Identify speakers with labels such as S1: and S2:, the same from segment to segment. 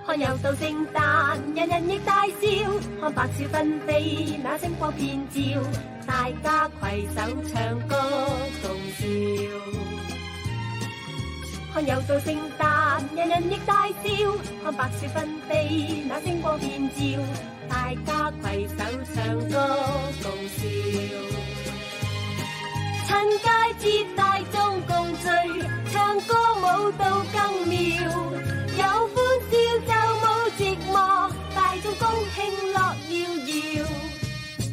S1: 看又到聖誕，人人亦大笑，看白雪紛飛，那星光遍照，大家攜手唱歌共笑。看又到聖誕，人人亦大笑，看白雪紛飛，那星光遍照，大家攜手唱歌共笑。趁佳節大眾共聚，唱歌舞蹈更妙，有歡笑就冇寂寞，大眾高興樂搖搖。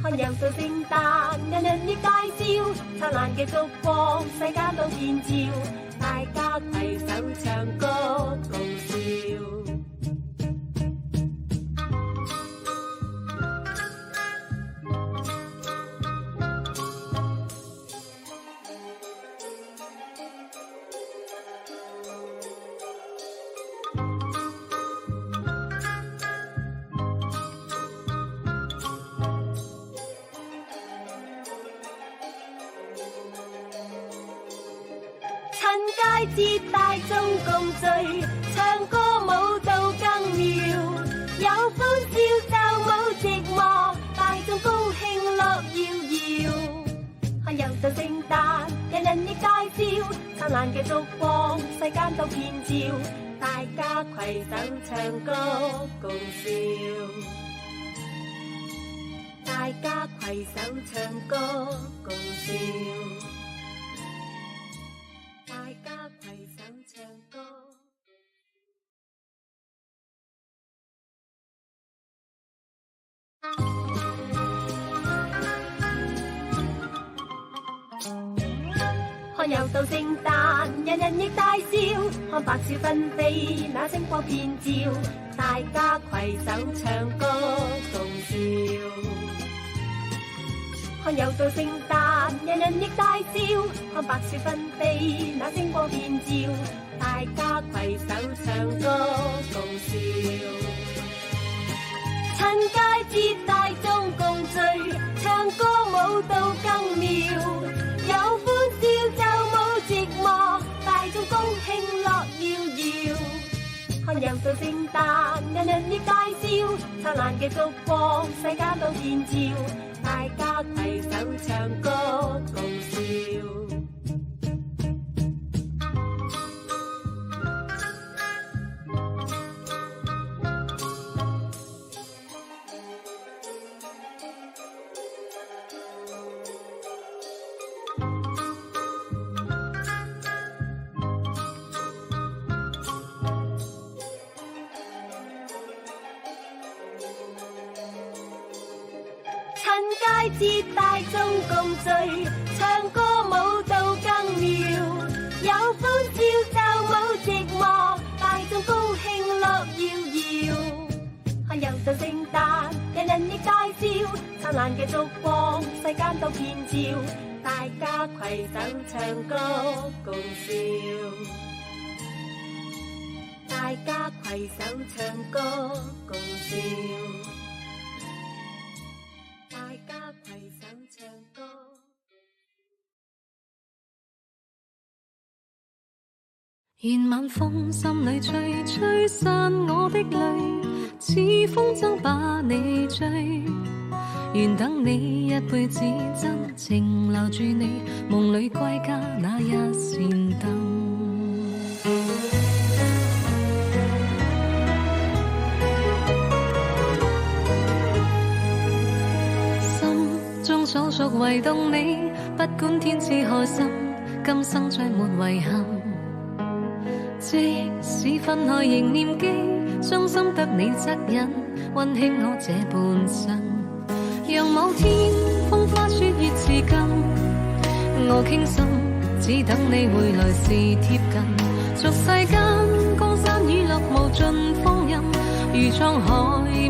S1: 看又到聖誕，人人亦大笑，燦爛嘅燭光世間都遍照，大家攜手唱歌共笑。趁佳節大眾共聚，唱歌舞蹈更妙，有歡笑就冇寂寞，大眾又到聖誕，人人亦大笑，燦爛嘅燭光，世間都遍照，大家攜手唱歌共笑，大家攜手唱歌共笑，大家攜手唱歌。看又到聖誕，人人亦大笑，看白雪紛飛，那星光遍照，大家攜手唱歌共笑。看又到聖誕，人人亦大笑，看白雪紛飛，那星光遍照，大家攜手唱歌共笑。趁佳節大眾共聚，唱歌舞蹈更妙，有歡笑就冇寂寞，大眾高興樂搖搖。看又到聖誕，人人亦大笑，燦爛嘅燭光，世間都遍照，大家攜手唱歌共笑。趁佳節大眾共聚，唱歌舞蹈更妙，有歡笑就冇寂寞，大眾高興樂搖搖。又到聖誕，人人亦大笑，燦爛嘅燭光，世間都遍照，大家攜手唱歌共笑，大家攜手唱歌共笑。大家攜手唱歌。
S2: 願晚風心裏吹，吹散我的淚，似風箏把你追。願等你一輩子真情留住你，夢裏歸家那一扇燈。所屬唯動你，不管天賜何心，今生再沒遺憾。即使分開仍念記，傷心得你惻隱，溫馨我這半生。讓某天風花雪月似金，我傾心，只等你回來時貼近。俗世間江山雨落無盡風蔭，如滄海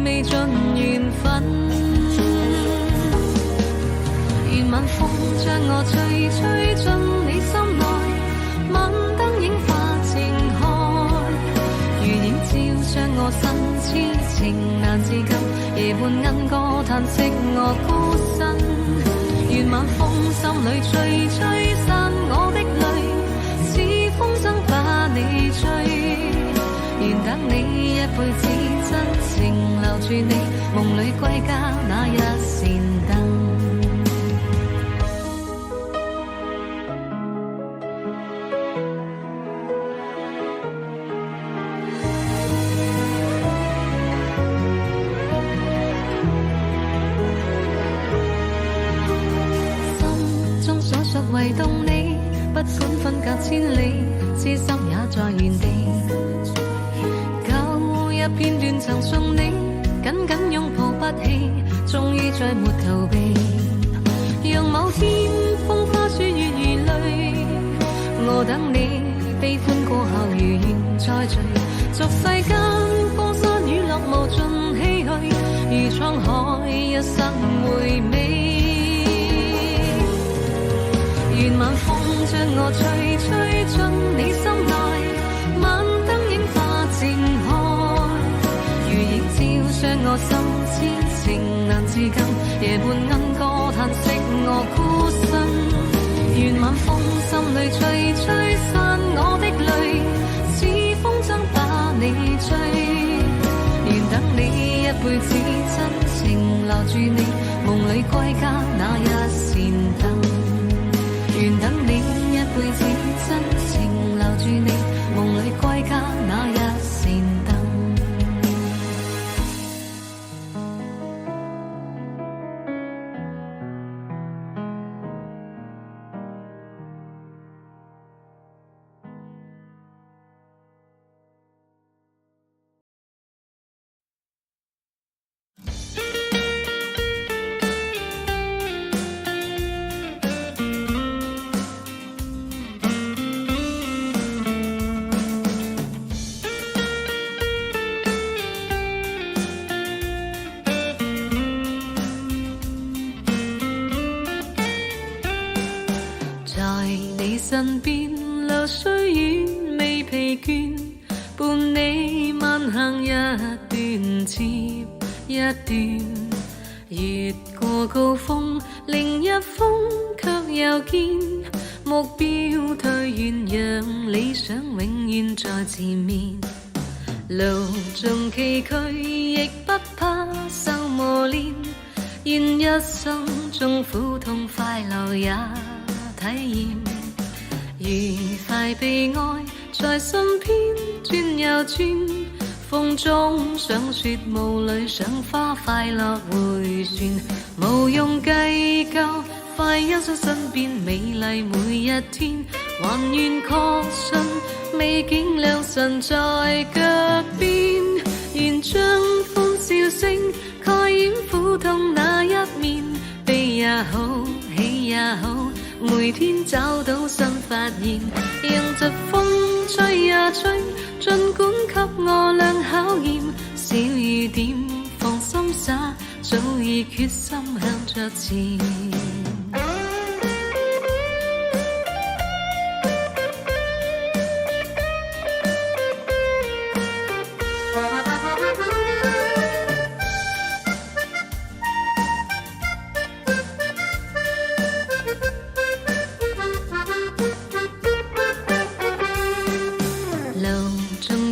S2: 未盡緣分。願晚風將我吹，吹進你心內，晚燈映化情開，如映照將我身痴情難自禁，夜半鶯歌嘆息我孤身。願晚風心裏吹，吹散我的淚，似風箏把你追。願等你一輩子真情留住你，夢裏歸家那一扇燈。唯動你，不管分隔千里，痴心也在原地。舊日片段曾送你，緊緊擁抱不棄，終於再沒逃避。讓某天風花雪月如淚，我等你悲歡過後如願再聚。俗世間江山雨落無盡唏噓，如滄海一生回味。願晚風將我吹，吹進你心內，晚燈映化情開，如映照將我心痴情難自禁，夜半鶯歌嘆息我孤身。願晚風心裏吹，吹散我的淚，似風箏把你追。願等你一輩子真情留住你，夢裏歸家那一扇燈，願等你一輩子真情留住你，夢裏歸家那一扇燈。身邊流水遠未疲倦，伴你慢行一段接一段，越過高峰另一峰卻又見目標退遠，讓理想永遠在前面。路縱崎嶇亦不怕受磨練，願一生中苦痛快樂也體驗。愉快悲哀在身邊轉又轉，風中想雪霧裏賞花，快樂迴旋，無用計較，快欣賞身邊美麗每一天，還願確信美景良辰在腳邊，願將歡笑聲蓋掩苦痛那一面，悲也好喜也好，每天找到新發現，讓疾風吹呀吹，儘管給我倆考驗，小雨點放心灑，早已決心向着前。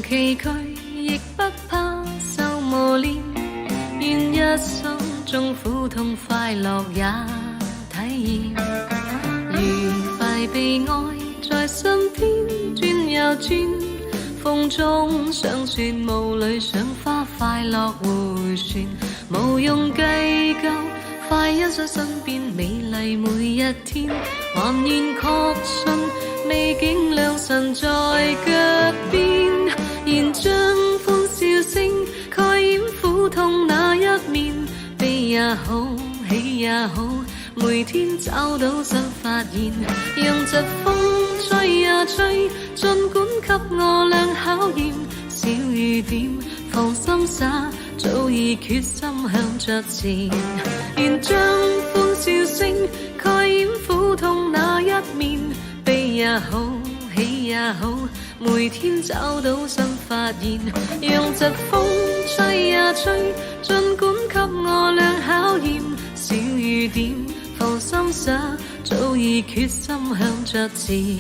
S2: 崎嶇亦不怕受磨練，願一生中苦痛快樂也體驗，愉快悲哀在身邊轉又轉，風中賞雪霧裏賞花，快樂迴旋，無用計較，快欣賞身邊美麗每一天，還願確信美景良辰在腳邊，願將歡笑聲蓋掩苦痛那一面，悲也好喜也好，每天找到新發現，讓疾風吹呀吹，儘管給我倆考驗，小雨點放心灑，早已決心向着前，願將歡笑聲蓋掩苦痛那一面，悲也好喜也好，每天找到新發現，讓疾風吹呀吹，儘管給我倆考驗，小雨點放心灑，早已決心向着前。